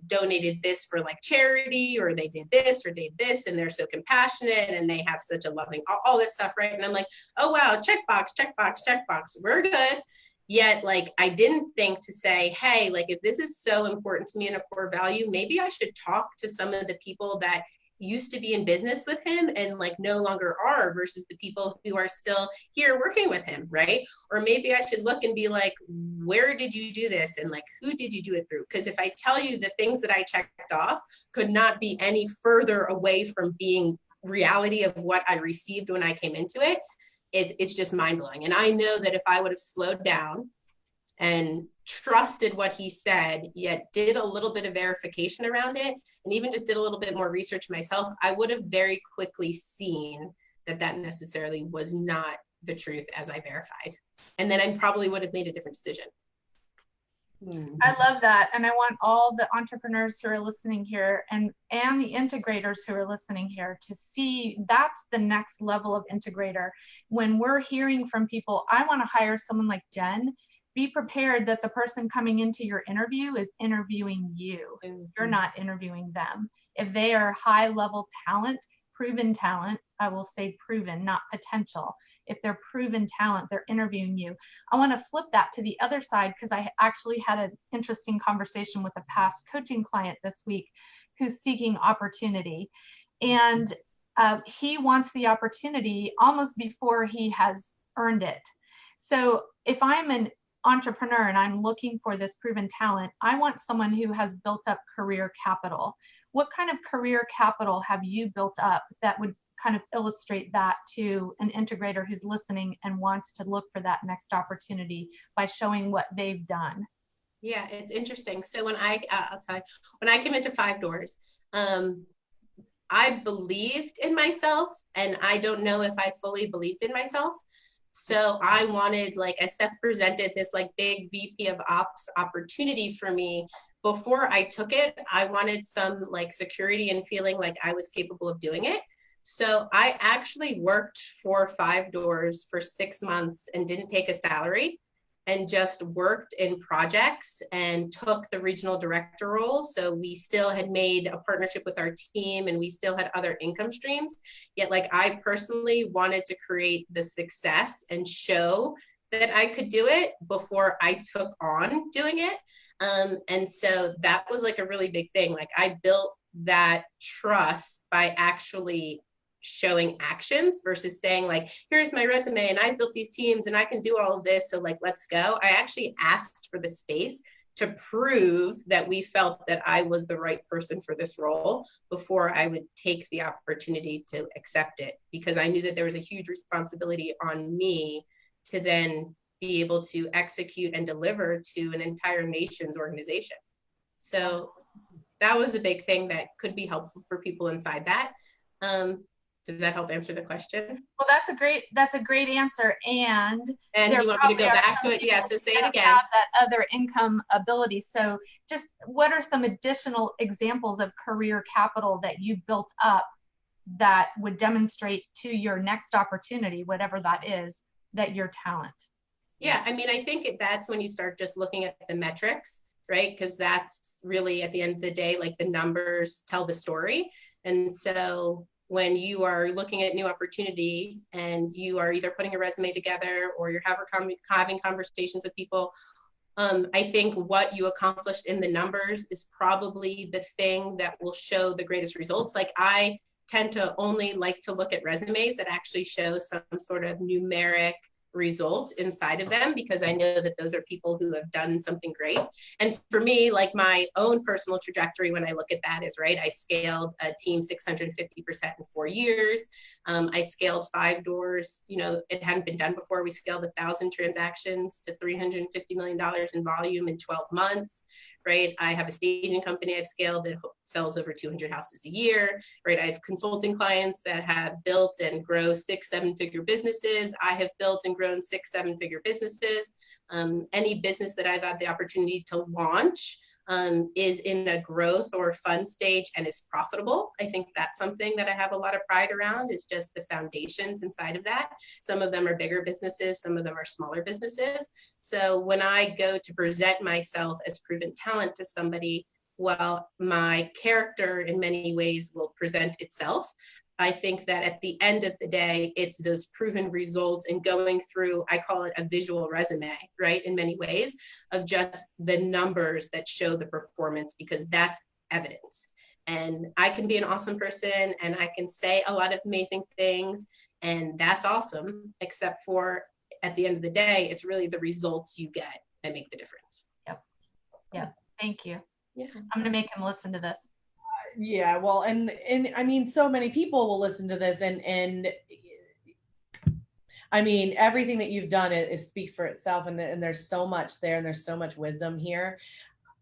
donated this for like charity, or they did this or did this, and they're so compassionate and they have such a loving, all this stuff, right? And I'm like, oh, wow, checkbox, checkbox, checkbox, we're good. Yet, like, I didn't think to say, hey, like, if this is so important to me and a core value, maybe I should talk to some of the people that used to be in business with him and like no longer are, versus the people who are still here working with him, right? Or maybe I should look and be like, where did you do this? And like, who did you do it through? Because if I tell you the things that I checked off could not be any further away from being reality of what I received when I came into it, it's just mind-blowing. And I know that if I would have slowed down and trusted what he said, yet did a little bit of verification around it, and even just did a little bit more research myself, I would have very quickly seen that necessarily was not the truth as I verified. And then I probably would have made a different decision. I love that. And I want all the entrepreneurs who are listening here and the integrators who are listening here to see that's the next level of integrator. When we're hearing from people, I want to hire someone like Jen, be prepared that the person coming into your interview is interviewing you. You're not interviewing them. If they are high level talent, proven talent, I will say proven, not potential. If they're proven talent, they're interviewing you. I want to flip that to the other side, because I actually had an interesting conversation with a past coaching client this week who's seeking opportunity. And he wants the opportunity almost before he has earned it. So if I'm an entrepreneur and I'm looking for this proven talent, I want someone who has built up career capital. What kind of career capital have you built up that would kind of illustrate that to an integrator who's listening and wants to look for that next opportunity by showing what they've done? Yeah, it's interesting. So when I'll tell you, when I came into 5 doors, I believed in myself, and I don't know if I fully believed in myself. So I wanted, like, as Seth presented this like big VP of Ops opportunity for me, before I took it, I wanted some like security and feeling like I was capable of doing it. So I actually worked for 5 doors for 6 months and didn't take a salary, and just worked in projects and took the regional director role. So we still had made a partnership with our team and we still had other income streams. Yet, like, I personally wanted to create the success and show that I could do it before I took on doing it. And so that was like a really big thing. Like, I built that trust by actually showing actions versus saying like, here's my resume and I built these teams and I can do all of this, so like, let's go. I actually asked for the space to prove that we felt that I was the right person for this role before I would take the opportunity to accept it, because I knew that there was a huge responsibility on me to then be able to execute and deliver to an entire nation's organization. So that was a big thing that could be helpful for people inside that. Does that help answer the question? Well, that's a great answer. And do you want me to go back to it? Yeah, so say it again. Have that other income ability. So just what are some additional examples of career capital that you built up that would demonstrate to your next opportunity, whatever that is, that your talent? Yeah, I mean, I think that's when you start just looking at the metrics, right? Because that's really, at the end of the day, like the numbers tell the story. And so when you are looking at new opportunity and you are either putting a resume together or you're having conversations with people, I think what you accomplished in the numbers is probably the thing that will show the greatest results. Like, I tend to only like to look at resumes that actually show some sort of numeric result inside of them, because I know that those are people who have done something great. And for me, like, my own personal trajectory when I look at that is, right, I scaled a team 650% in 4 years. I scaled 5 doors, you know, it hadn't been done before. We scaled 1,000 transactions to $350 million in volume in 12 months, right? I have a staging company I've scaled that sells over 200 houses a year, right? I have consulting clients that have built and grow 6-7-figure businesses. I have built and grown 6-7-figure businesses. Any business that I've had the opportunity to launch is in a growth or fun stage and is profitable. I think that's something that I have a lot of pride around, is just the foundations inside of that. Some of them are bigger businesses, some of them are smaller businesses. So when I go to present myself as proven talent to somebody, while my character in many ways will present itself, I think that at the end of the day, it's those proven results and going through, I call it a visual resume, right? In many ways, of just the numbers that show the performance, because that's evidence. And I can be an awesome person and I can say a lot of amazing things, and that's awesome, except for at the end of the day, it's really the results you get that make the difference. Yep. Thank you. Yeah. I'm going to make him listen to this. Yeah, well, and I mean, so many people will listen to this, and I mean, everything that you've done, it speaks for itself, and there's so much there, and there's so much wisdom here.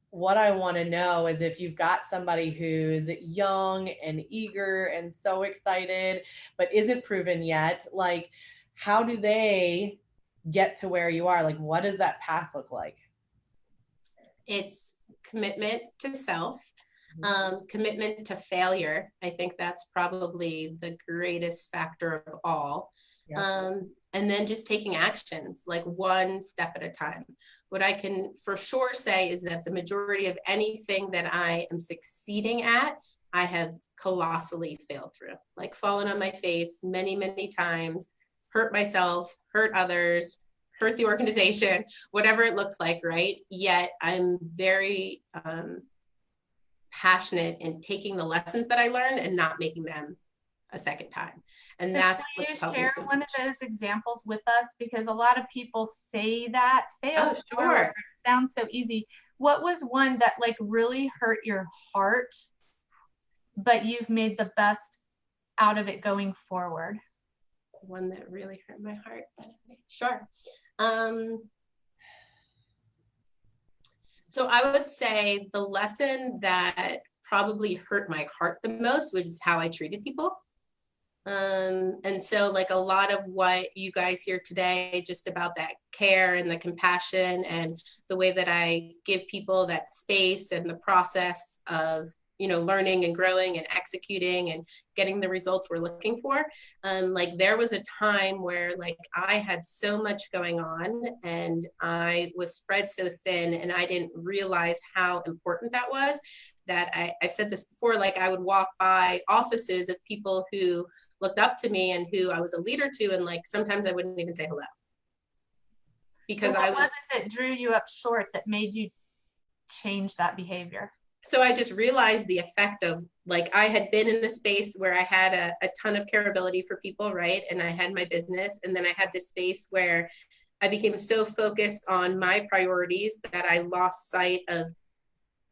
What I want to know is, if you've got somebody who's young and eager and so excited, but isn't proven yet, like, how do they get to where you are? Like, what does that path look like? It's commitment to self. Commitment to failure. I think that's probably the greatest factor of all. Yep. And then just taking actions, like one step at a time. What I can for sure say is that the majority of anything that I am succeeding at, I have colossally failed through, like fallen on my face many, many times, hurt myself, hurt others, hurt the organization, whatever it looks like, right? Yet I'm very passionate in taking the lessons that I learned and not making them a second time. And so that's can you share one of those examples with us? Because a lot of people say that fail. Oh, sure. It sounds so easy. What was one that like really hurt your heart, but you've made the best out of it going forward? One that really hurt my heart. Sure. So I would say the lesson that probably hurt my heart the most, which is how I treated people. And so like a lot of what you guys hear today, just about that care and the compassion and the way that I give people that space and the process of, you know, learning and growing and executing and getting the results we're looking for. Like there was a time where like I had so much going on and I was spread so thin and I didn't realize how important that was, that I've said this before, like I would walk by offices of people who looked up to me and who I was a leader to, and like sometimes I wouldn't even say hello. Because so what was it that drew you up short that made you change that behavior? So I just realized the effect of like, I had been in the space where I had a ton of careability for people, right? And I had my business, and then I had this space where I became so focused on my priorities that I lost sight of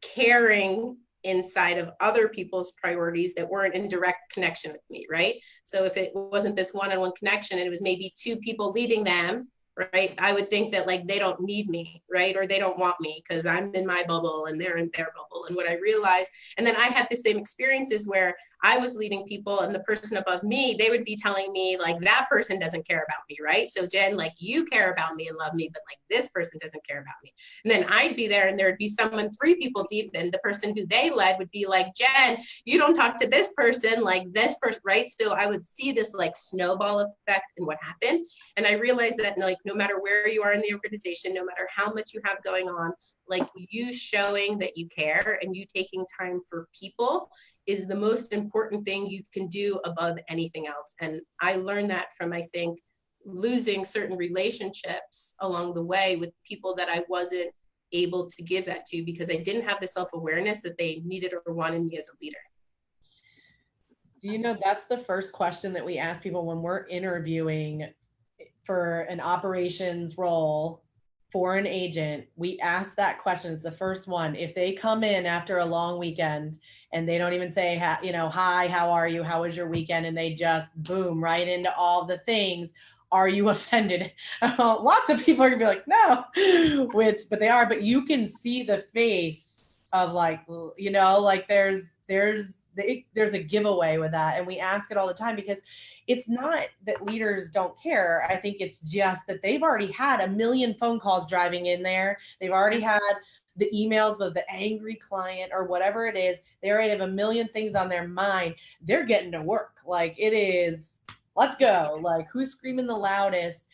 caring inside of other people's priorities that weren't in direct connection with me, right? So if it wasn't this one-on-one connection and it was maybe two people leading them, right, I would think that like they don't need me, right? Or they don't want me because I'm in my bubble and they're in their bubble. And what I realized, and then I had the same experiences where I was leading people and the person above me, they would be telling me like that person doesn't care about me, right? So Jen, like you care about me and love me, but like this person doesn't care about me. And then I'd be there and there'd be someone 3 people deep and the person who they led would be like, Jen, you don't talk to this person like this person, right? So I would see this like snowball effect in what happened. And I realized that like no matter where you are in the organization, no matter how much you have going on, like you showing that you care and you taking time for people is the most important thing you can do above anything else. And I learned that from, I think, losing certain relationships along the way with people that I wasn't able to give that to because I didn't have the self-awareness that they needed or wanted me as a leader. Do you know that's the first question that we ask people when we're interviewing for an operations role for an agent? We ask that question. It's the first one. If they come in after a long weekend and they don't even say, you know, hi, how are you? How was your weekend? And they just boom right into all the things. Are you offended? Lots of people are gonna be like, no, but they are, but you can see the face of like, you know, like there's a giveaway with that. And we ask it all the time because it's not that leaders don't care. I think it's just that they've already had a million phone calls driving in there. They've already had the emails of the angry client or whatever it is. They already have a million things on their mind. They're getting to work. Like it is, let's go. Like who's screaming the loudest?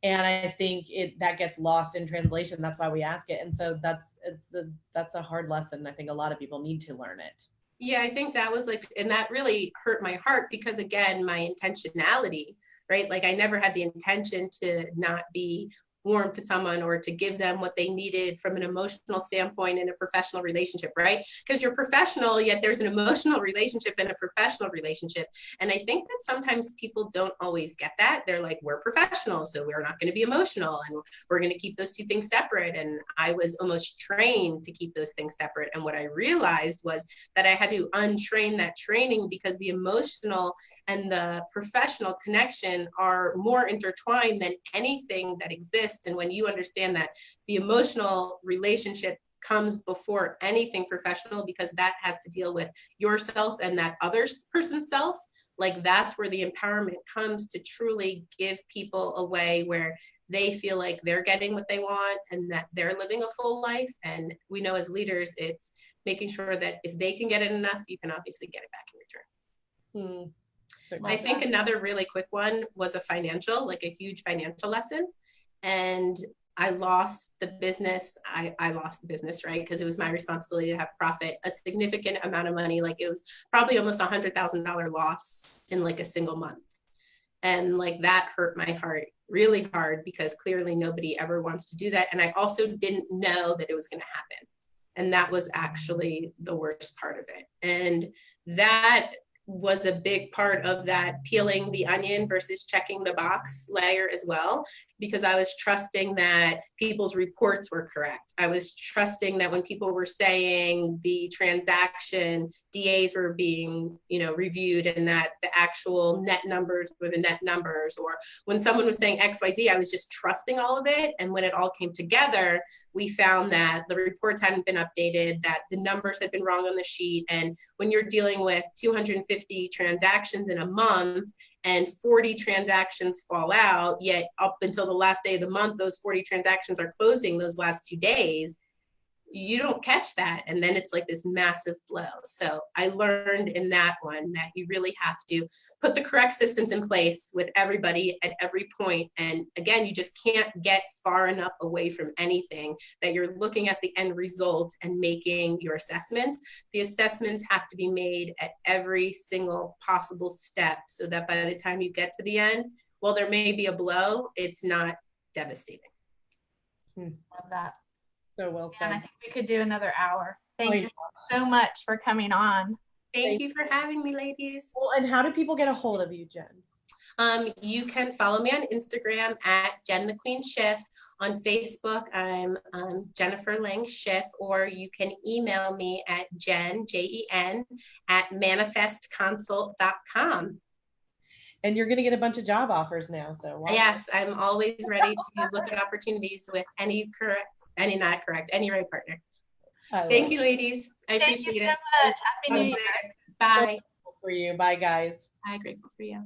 And I think that gets lost in translation. That's why we ask it. And so that's a hard lesson. I think a lot of people need to learn it. Yeah, I think that was like, and that really hurt my heart because again, my intentionality, right? Like I never had the intention to not be warm to someone or to give them what they needed from an emotional standpoint in a professional relationship, right? Because you're professional, yet there's an emotional relationship and a professional relationship. And I think that sometimes people don't always get that. They're like, we're professional, so we're not going to be emotional and we're going to keep those two things separate. And I was almost trained to keep those things separate. And what I realized was that I had to untrain that training because the emotional and the professional connection are more intertwined than anything that exists. And when you understand that the emotional relationship comes before anything professional, because that has to deal with yourself and that other person's self, like that's where the empowerment comes to truly give people a way where they feel like they're getting what they want and that they're living a full life. And we know as leaders, it's making sure that if they can get it enough, you can obviously get it back in return. I think another really quick one was like a huge financial lesson. And I lost the business. I lost the business, right? Because it was my responsibility to have profit, a significant amount of money. Like it was probably almost $100,000 loss in like a single month. And like that hurt my heart really hard because clearly nobody ever wants to do that. And I also didn't know that it was going to happen. And that was actually the worst part of it. And that was a big part of that peeling the onion versus checking the box layer as well, because I was trusting that people's reports were correct. I was trusting that when people were saying the transaction DAs were being, reviewed and that the actual net numbers were the net numbers, or when someone was saying XYZ, I was just trusting all of it. And when it all came together, we found that the reports hadn't been updated, that the numbers had been wrong on the sheet. And when you're dealing with 250 transactions in a month and 40 transactions fall out, yet up until the last day of the month, those 40 transactions are closing those last 2 days, you don't catch that. And then it's like this massive blow. So I learned in that one that you really have to put the correct systems in place with everybody at every point. And again, you just can't get far enough away from anything that you're looking at the end result and making your assessments. The assessments have to be made at every single possible step so that by the time you get to the end, while there may be a blow, it's not devastating. Love that. So well said. And I think we could do another hour. Thank you so much for coming on. Thank you for having me, ladies. Well, and how do people get a hold of you, Jen? You can follow me on Instagram at Jen the Queen Schiff. On Facebook, I'm Jennifer Lang Schiff, or you can email me at Jen, Jen, at manifestconsult.com. And you're going to get a bunch of job offers now. So yes, I'm always ready to look at opportunities with any right partner. Thank you, ladies. I appreciate it. Thank you so much. Happy New Year. Bye. For you. Bye, guys. I'm grateful for you.